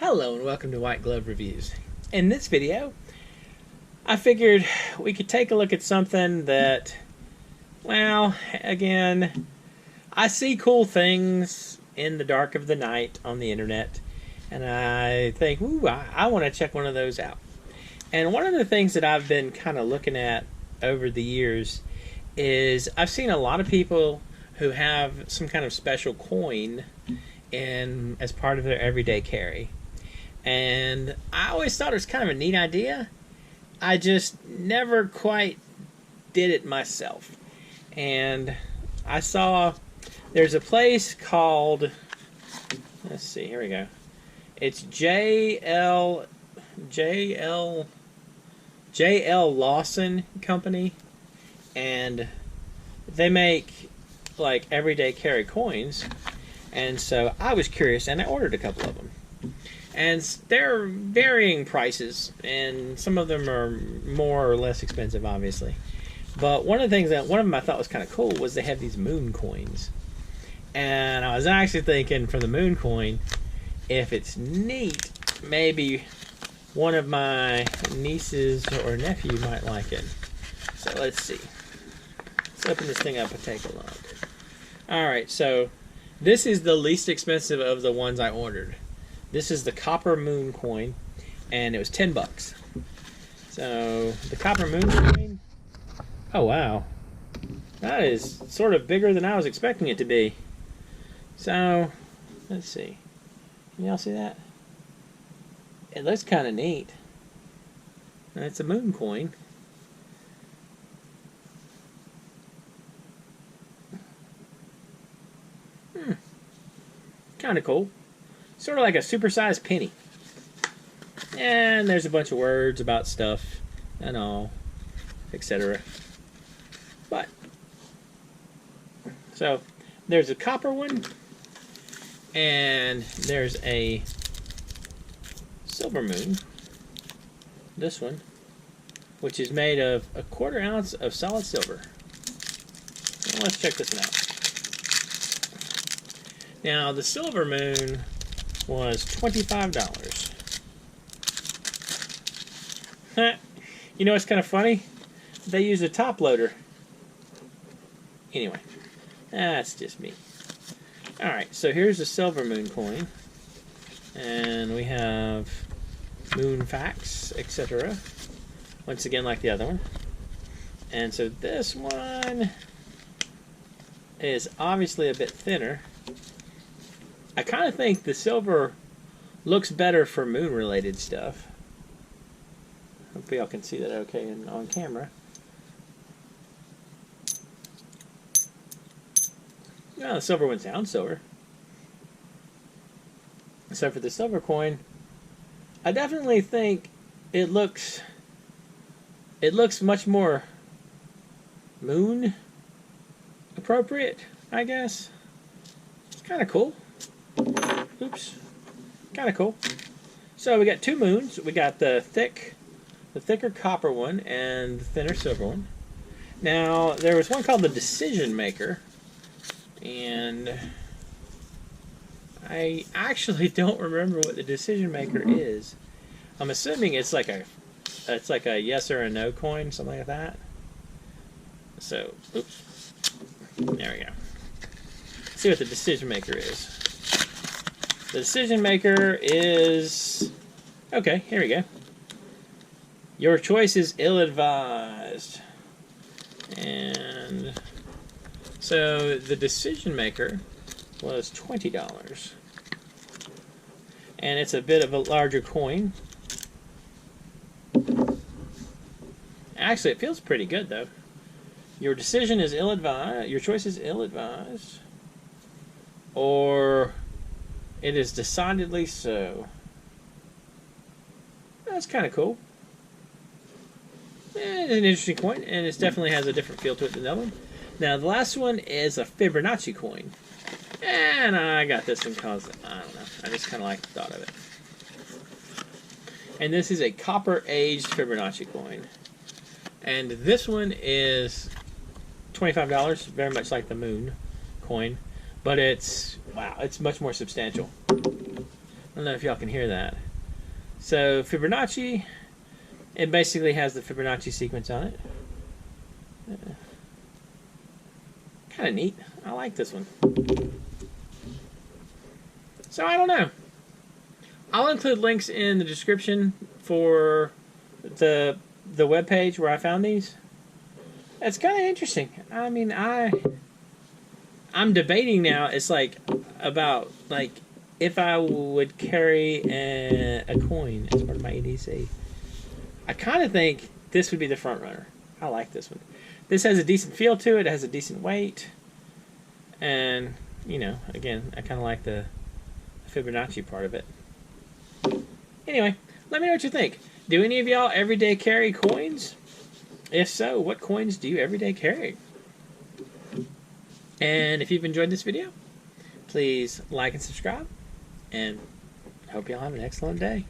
Hello and welcome to White Glove Reviews. In this video, I figured we could take a look at something that, well, again, I see cool things in the dark of the night on the internet, and I think, ooh, I want to check one of those out. And one of the things that I've been kind of looking at over the years is I've seen a lot of people who have some kind of special coin as part of their everyday carry. And I always thought it was kind of a neat idea. I just never quite did it myself. And I saw there's a place called, let's see, here we go. It's JL Lawson Company, and they make like everyday carry coins. And so I was curious, and I ordered a couple of them. And they're varying prices, and some of them are more or less expensive, obviously. But one of them I thought was kind of cool was they have these moon coins. And I was actually thinking for the moon coin, if it's neat, maybe one of my nieces or nephew might like it. So let's see. Let's open this thing up and take a look. Alright, so this is the least expensive of the ones I ordered. This is the copper moon coin, and it was $10. So the copper moon coin, oh wow, that is sort of bigger than I was expecting it to be. So let's see, can y'all see that? It looks kind of neat. And it's a moon coin. Kind of cool. Sort of like a supersized penny. And there's a bunch of words about stuff and all, etc. But, so, there's a copper one, and there's a silver moon, this one, which is made of 1/4 ounce of solid silver. Well, let's check this one out. Now, the silver moon was $25. You know what's kind of funny? They use a top loader. Anyway, that's just me. Alright, so here's the silver moon coin. And we have moon facts, etc. Once again, like the other one. And so this one is obviously a bit thinner. I kind of think the silver looks better for moon-related stuff. Hopefully y'all can see that okay on camera. Well, the silver one sounds silver. So for the silver coin, I definitely think it looks much more moon appropriate, I guess. It's kind of cool. Oops. Kind of cool. So we got two moons. We got the thicker copper one and the thinner silver one. Now, there was one called the Decision Maker, and I actually don't remember what the Decision Maker is. I'm assuming it's like a yes or a no coin, something like that. So, oops. There we go. Let's see what the Decision Maker is. The Decision Maker is, okay, here we go. Your choice is ill-advised. And so the Decision Maker was $20. And it's a bit of a larger coin. Actually, it feels pretty good though. Your decision is ill-advised, your choice is ill-advised. Or it is decidedly so. That's kind of cool. It's an interesting coin, and it definitely has a different feel to it than the other one. Now, the last one is a Fibonacci coin. And I got this one because, I don't know, I just kind of like the thought of it. And this is a copper-aged Fibonacci coin. And this one is $25, very much like the moon coin. But it's, wow, it's much more substantial. Let don't know if y'all can hear that. So Fibonacci, it basically has the Fibonacci sequence on it. Kind of neat. I like this one. So I don't know. I'll include links in the description for the web page where I found these. It's kind of interesting. I mean, I'm debating now. It's like about like if I would carry a coin as part of my EDC. I kind of think this would be the front runner. I like this one. This has a decent feel to it. It has a decent weight, and you know, again, I kind of like the Fibonacci part of it. Anyway, let me know what you think. Do any of y'all everyday carry coins? If so, what coins do you everyday carry? And if you've enjoyed this video, please like and subscribe, and hope y'all have an excellent day.